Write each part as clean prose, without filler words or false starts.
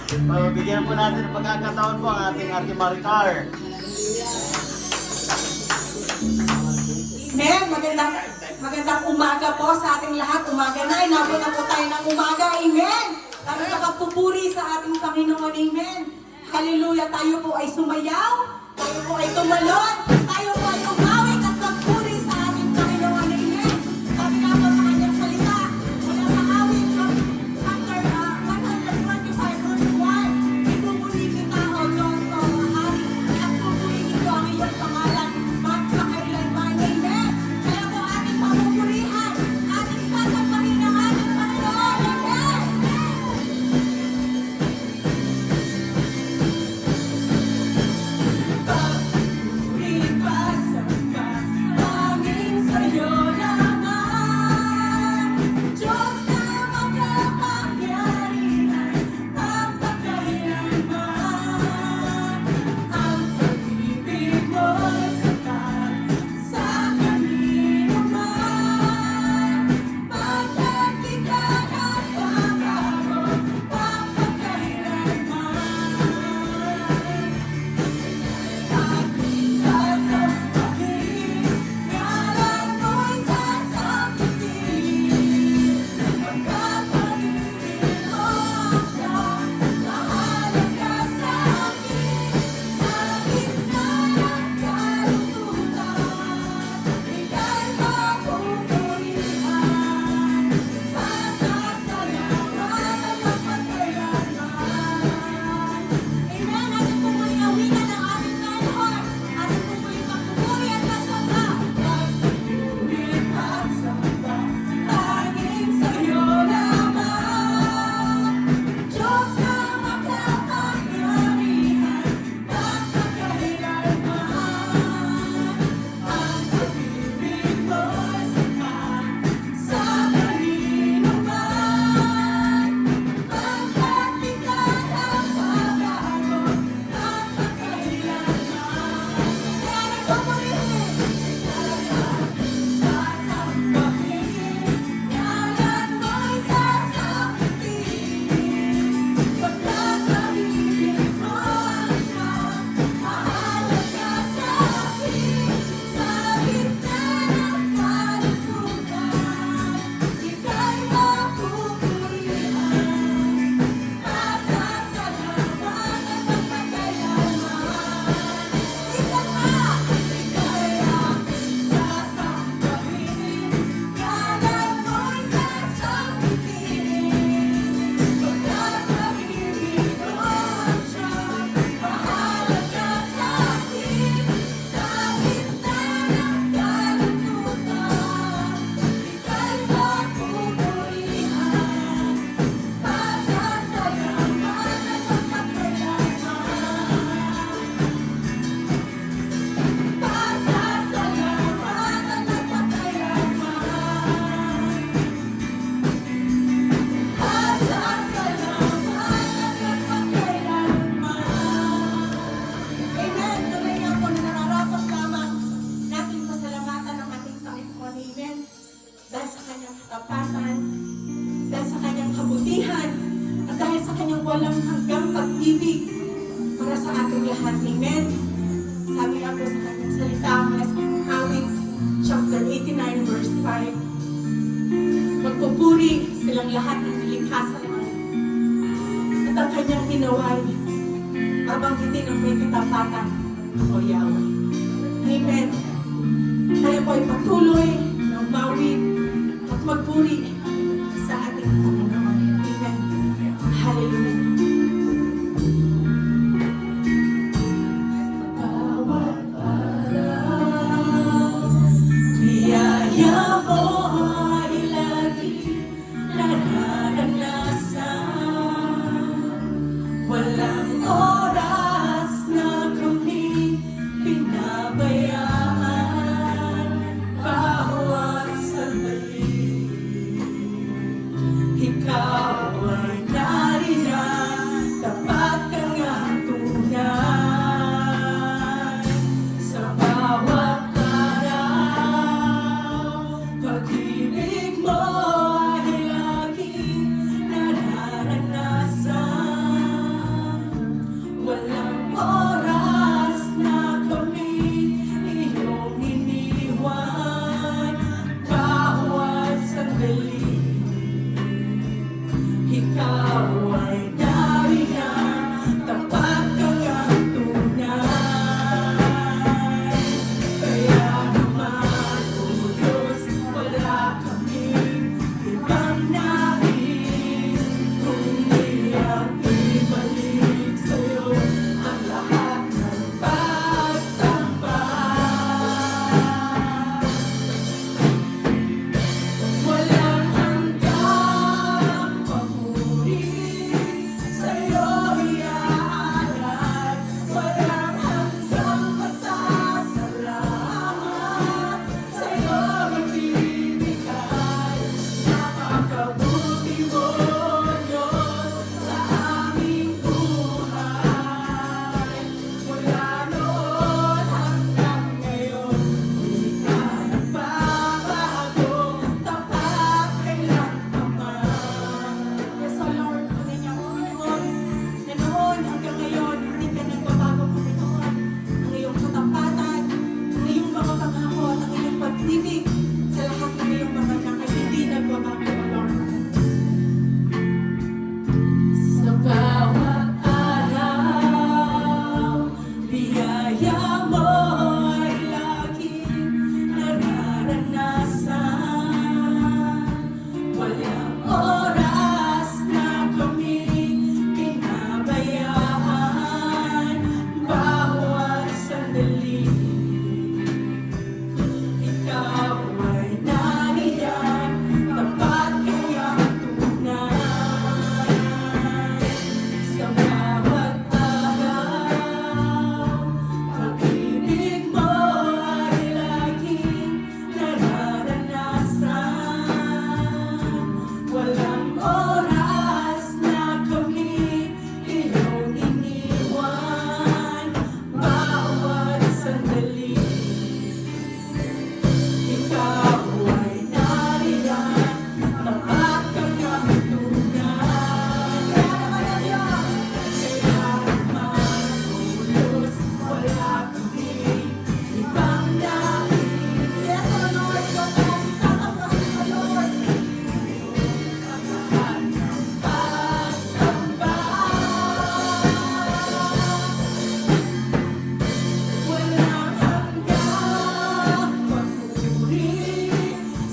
Bigyan po natin ng pagkakataon po ang ating Ate Maricar. Amen. Magandang umaga po sa ating lahat. Umaga na. Inabot na po tayo ng umaga. Amen. Tayo sa pagpupuri sa ating Panginoon. Amen. Hallelujah. Tayo po ay sumayaw. Tayo po ay tumalon. Tayo po ay umawit at magpuri sa ating Panginoon. Amen. Sabi nga po sa kanyang salita, mula sa awit chapter 125 verse 1, ipupuri kita o Diyos o Hari at pupurihin ko ang iyong pangalan magpakailanman. Amen. Kaya po ating papupurihan, ating sasampahin ang ating Panginoon. Amen. Walang hanggang pag-ibig para sa ating lahat. Amen. Sabi nga po sa kanyang salita, awit chapter 89 verse 5. Magpupuri silang lahat ng nilikha sa langit. At ang kanyang hinaway, babanggitin ang may katapatan o Yahweh. Amen. Tayo po ay patuloy na umawit at magpuri sa ating Panginoon. Amen. Hallelujah. Ikaw Ikaw ay nariyan, tapat kang ang tunay. Kaya naman, O Diyos, wala kaming ibang nais, kundi ang ibalik sa'yo ang lahat ng pagsamba. Walang hanggang papuri, sa'yo iaalay. Walang hanggang pasasalamat, sa'yo ibibigay. Napakabuti mo, Diyos, sa aming buhay. Mula noon hanggang ngayon, di ka nagbabago, tapat kailanman. Yes, O Lord, tunay niya, Panginoon, na noon hanggang ngayon, hindi ka nagbabago, Panginoon. Ang iyong katapatan, ang iyong mga pangako, at ang iyong pag-ibig sa lahat ng iyong mga anak ay hindi nagbabago, O Lord. Sa bawat araw, biyaya mo ay laging nararanasan. Walang oras na kami pinabayaan, bawat sandali. Ikaw ay nariyan, tapat kayang tunay. Sa bawat araw, pag-ibig mo ay laging nararanasan. Walang oras na kami iyong iniwan, bawat sandali. Ikaw ay nariyan, tapat kayang tunay. Kaya naman ang Diyos, kaya naman, O Diyos, wala kaming ibang nais. Yes, O Lord, ikaw ang sasambahin, O Lord. Ang lahat ng pagsamba. Walang hanggang papuri,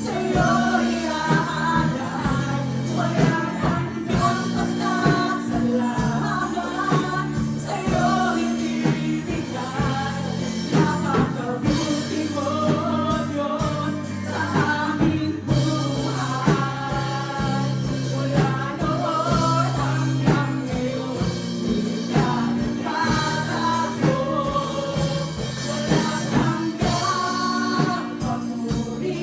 sa'yo iaalay. Walang hanggang pasasalamat, sa'yo ibibigay. Napakabuti mo, Diyos, sa aming buhay. Mula noon hanggang ngayon, di ka nagbabago. Walang hanggang papuri,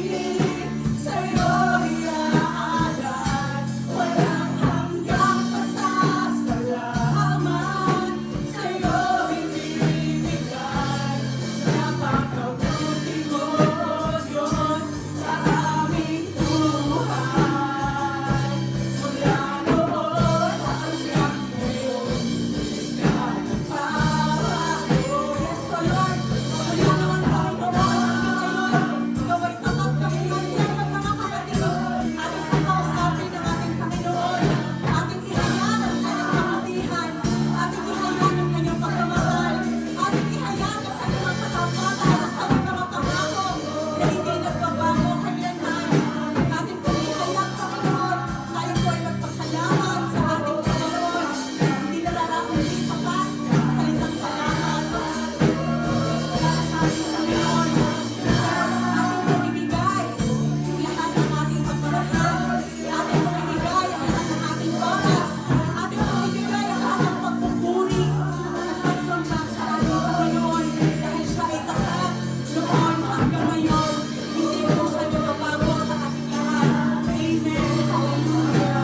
sa'yo iaalay. Walang hanggang pasasalamat, sa'yo ibibigay. Napakabuti mo, Diyos, sa aming buhay. Mula noon hanggang ngayon, di ka nagbabago. Yes, O Lord, mula noon Panginoon hanggang ngayon, ikaw ay tapat kami ng mga kapatid. Ating kakausapin ng ating Panginoon, ating ihayag ang kanyang kabutihan, ating ihayag ang kanyang pagmamahal, ating ihayag ang kanyang katapatan at kanyang mga pangako na hindi nagbabago kailanman. Ating ihayag, Panginoon, tayo po ay magpasalamat sa ating Panginoon. Hindi na lang hindi sapat ang salitang salamat. Para sa ating Panginoon, ating pamibigay yung lahat ng ating pagmamahal, ating pamibigay ang lahat ng ating oras, ating pamibigay ang lahat ng pagpupuri at pagsamba sa ating Panginoon dahil siya ay tapat noon hanggang ngayon. Hindi po siya nagbabago sa ating lahat. Amen. Hallelujah.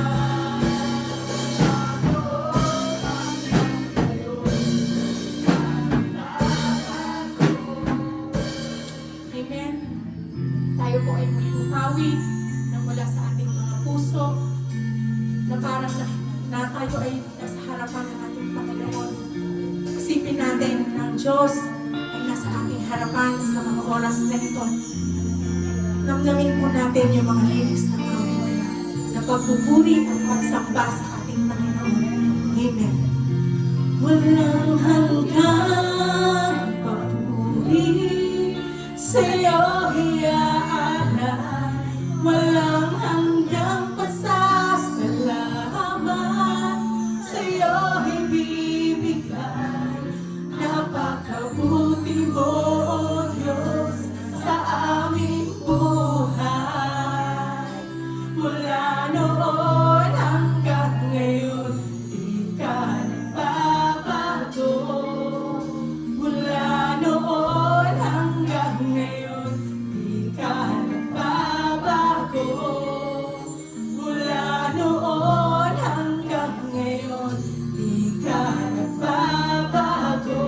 Amen. Tayo po ay mahihawi na mula sa ating mga puso na parang na tayo ay nasa harapan ng ating Panginoon. Isipin natin na ang Diyos ay nasa ating harapan sa mga oras na ito. Namnamin po natin yung mga lyrics ng Gloria na pagpupuri at pagsamba sa ating Panginoon. Amen. Walang hanggang papuri sa'yo hiyaanay, walang hanggang pasasalamat sa'yo ibibigay. Napakabuti mo, O Diyos, sa aming buhay. Mula noon hanggang ngayon, di ka nagbabago. Mula noon hanggang ngayon, di ka nagbabago. Mula noon hanggang ngayon, di ka nagbabago.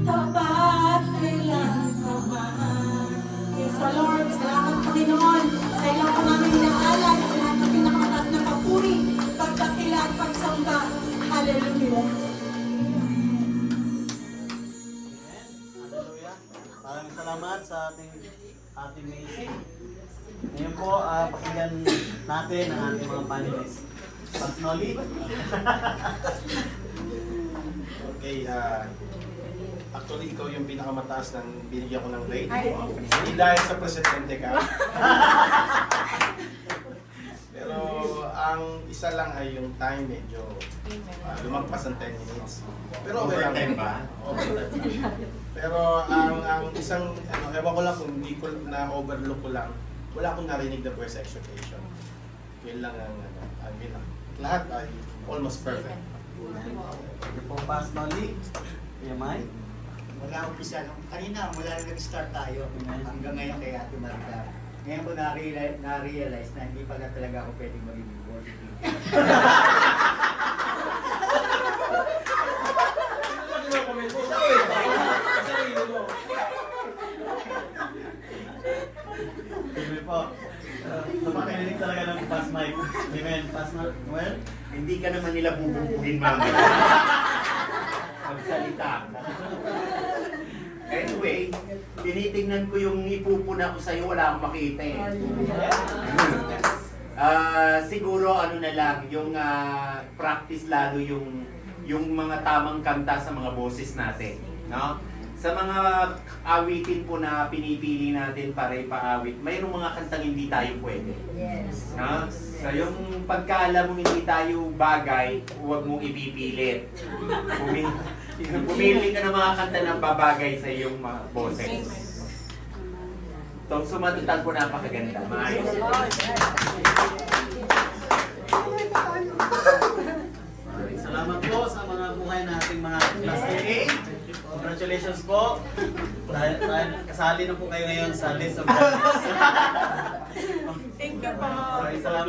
Tapat kailan ka man. Yes, so Lord, salamat Panginoon sa ilang pa namin inaalay at lahat ng pinakamataas na papuri, pagdakila at pagsamba. Hallelujah. Hallelujah. Maraming salamat sa ating Macy. Ngayon po, pakinggan natin ang ating mga panelists. Pats Noli. Okay, actually ikaw yung pinakamataas ng binigyan ko ng grade. Hindi dahil sa presidente ka. Pero ang isa lang ay yung time medyo lumagpas ng 10 minutes. Pero okay lang. Overtime ba? Pero ang isang, ewan ko lang kung hindi ko na-overlook ko lang, wala akong narinig na voice exhortation. Yun lang ang bilang. Lahat ay almost perfect. Ito po, Pats Noli. Kuya Mike. Mula umpisa, kanina mula nung nag-start tayo hanggang ngayon kay Ate Marita. Ngayon ko na-realize na hindi pala talaga ako pwedeng maging worship leader. Sige po. Napakinig talaga ng Pats Mike. Amen. Pats Noel. Hindi ka naman nila bububuhin mamaya. Magsalita ka. Anyway, tinitingnan ko yung ipupuna ko sa'yo, wala akong makita eh. Siguro ano na lang, yung practice lalo yung mga tamang kanta sa mga boses natin. No? Sa mga awitin po na pinipili natin para ipaawit, mayroong mga kantang hindi tayo pwede. Yes. No? So yung pagkaalam mong hindi tayo bagay, huwag mong ipipilit. Pumili ka ng mga kanta na babagay sa iyong mga boses. So sumatutan po napakaganda. Maayos. Salamat po sa mga buhay na ating mga class AA. Congratulations po. Dahil kasali na po kayo ngayon sa list of judges. Thank you po. Maraming salamat.